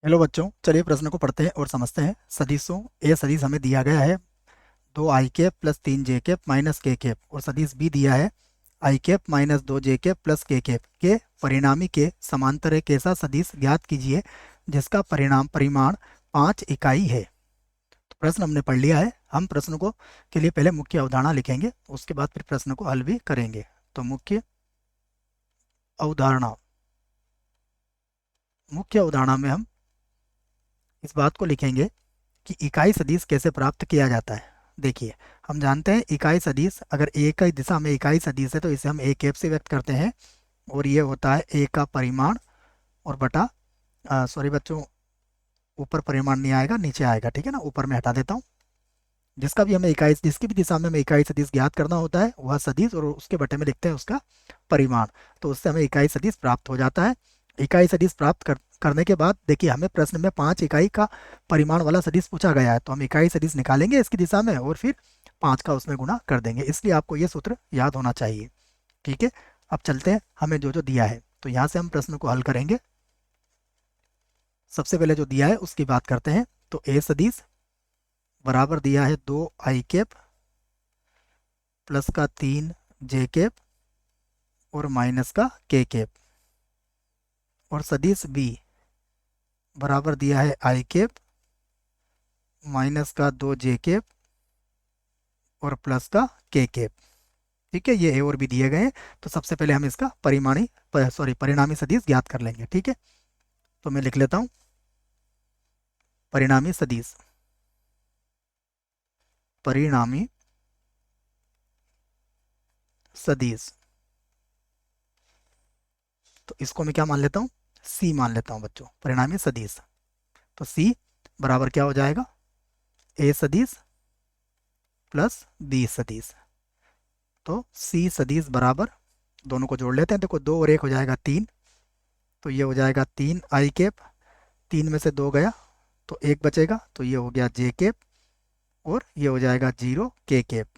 Hello बच्चों, चलिए प्रश्न को पढ़ते हैं और समझते हैं। सदिशों ए सदिश हमें दिया गया है 2i cap plus 3j cap minus के कैप, और सदिश बी दिया है i cap minus 2j cap plus के कैप के परिणामी के समांतर एक ऐसा सदिश ज्ञात कीजिए जिसका परिमाण 5 इकाई है। तो प्रश्न हमने पढ़ लिया है। हम प्रश्न को के लिए पहले मुख्य अवधारणा लिखेंगे, उसके बाद फिर प्रश्न को हल भी करेंगे। तो अवधारणा मुख्य अवधारणा में हम इस बात को लिखेंगे कि इकाई सदिश कैसे प्राप्त किया जाता है। देखिए, हम जानते हैं इकाई सदिश अगर एक ही दिशा में इकाई सदिश है तो इसे हम ए कैप से व्यक्त करते हैं, और ये होता है ए का परिमाण और बटा सॉरी बच्चों, ऊपर परिमाण नहीं आएगा, नीचे आएगा, ठीक है ना। ऊपर में हटा देता हूँ। जिसकी भी दिशा में हमें इकाई सदिश ज्ञात करना होता है वह सदिश, और उसके बटे में लिखते हैं उसका परिमाण। तो उससे हमें इकाई सदिश प्राप्त हो जाता है। इकाई सदिश करने के बाद देखिए, हमें प्रश्न में 5 इकाई का परिमाण वाला सदिश पूछा गया है, तो हम इकाई सदिश निकालेंगे इसकी दिशा में और फिर 5 का उसमें गुणा कर देंगे। इसलिए आपको ये सूत्र याद होना चाहिए, ठीक है। अब चलते हैं, हमें जो जो दिया है तो यहाँ से हम प्रश्न को हल करेंगे। सबसे पहले जो दिया है उसकी बात करते हैं। तो ए सदिश बराबर दिया है 2i कैप प्लस का 3j कैप और माइनस का के कैप, और सदिश बी बराबर दिया है i कैप माइनस का 2j कैप और प्लस का के कैप, ठीक है। ये ए और बी दिए गए हैं। तो सबसे पहले हम इसका परिणामी सदिश ज्ञात कर लेंगे, ठीक है। तो मैं लिख लेता हूँ परिणामी सदिश। परिणामी सदिश, तो इसको मैं क्या मान लेता हूँ, सी मान लेता हूँ बच्चों, परिणामी सदिश। तो सी बराबर क्या हो जाएगा, ए सदिश प्लस बी सदिश। तो सी सदिश बराबर, दोनों को जोड़ लेते हैं। देखो, 2 और 1 हो जाएगा 3, तो ये हो जाएगा 3i कैप, 3 में से 2 गया तो 1 बचेगा, तो ये हो गया j कैप, और ये हो जाएगा 0 के कैप।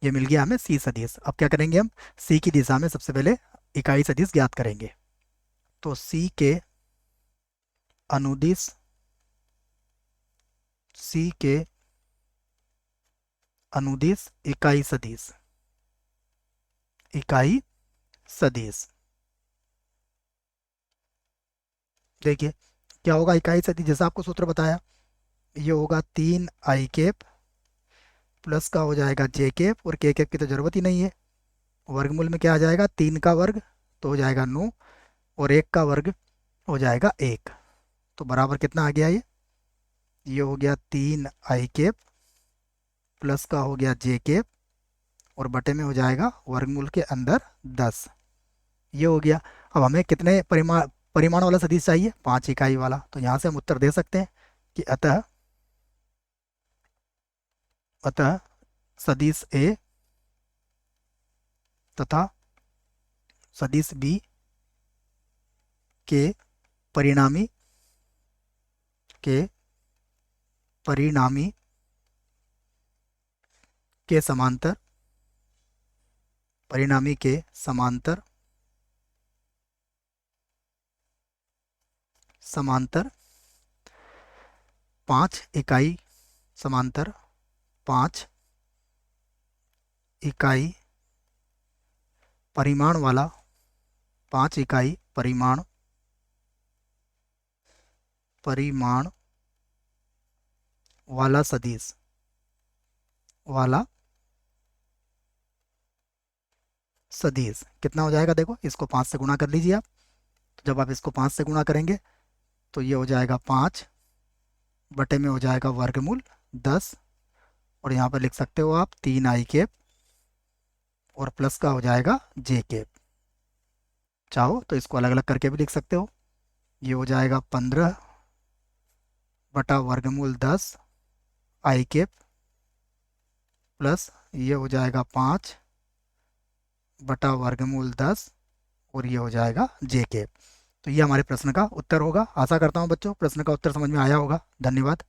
ये मिल गया हमें सी सदिश। अब क्या करेंगे, हम सी की दिशा में सबसे पहले इकाई सदिश ज्ञात करेंगे। तो सी के अनुदिश, सी के अनुदिश इकाई सदिश, इकाई सदिश। देखिए क्या होगा, इकाई सदिश जैसा आपको सूत्र बताया, ये होगा 3i कैप प्लस का हो जाएगा j कैप, और के कैप की तो जरूरत ही नहीं है। वर्गमूल में क्या आ जाएगा, 3 का वर्ग तो हो जाएगा 9, और 1 का वर्ग हो जाएगा 1। तो बराबर कितना आ गया, ये हो गया 3i कैप प्लस का हो गया j कैप, और बटे में हो जाएगा वर्गमूल के अंदर 10। ये हो गया। अब हमें कितने परिमाण वाला सदिश चाहिए, 5 इकाई वाला। तो यहाँ से हम उत्तर दे सकते हैं कि अतः अतः सदिश ए तथा सदिश बी के परिणामी के परिणामी के समांतर, परिणामी के समांतर समांतर 5 इकाई, समांतर 5 इकाई परिमाण वाला, 5 इकाई परिमाण वाला सदिश वाला सदिश कितना हो जाएगा, देखो इसको 5 से गुणा कर लीजिए आप। तो जब आप इसको 5 से गुणा करेंगे तो ये हो जाएगा 5 बटे में हो जाएगा वर्गमूल 10, और यहाँ पर लिख सकते हो आप 3i कैप और प्लस का हो जाएगा j कैप। चाहो तो इसको अलग अलग करके भी लिख सकते हो। ये हो जाएगा 15 बटा वर्गमूल 10 i कैप प्लस ये हो जाएगा 5 बटा वर्गमूल 10, और ये हो जाएगा j कैप। तो ये हमारे प्रश्न का उत्तर होगा। आशा करता हूँ बच्चों प्रश्न का उत्तर समझ में आया होगा। धन्यवाद।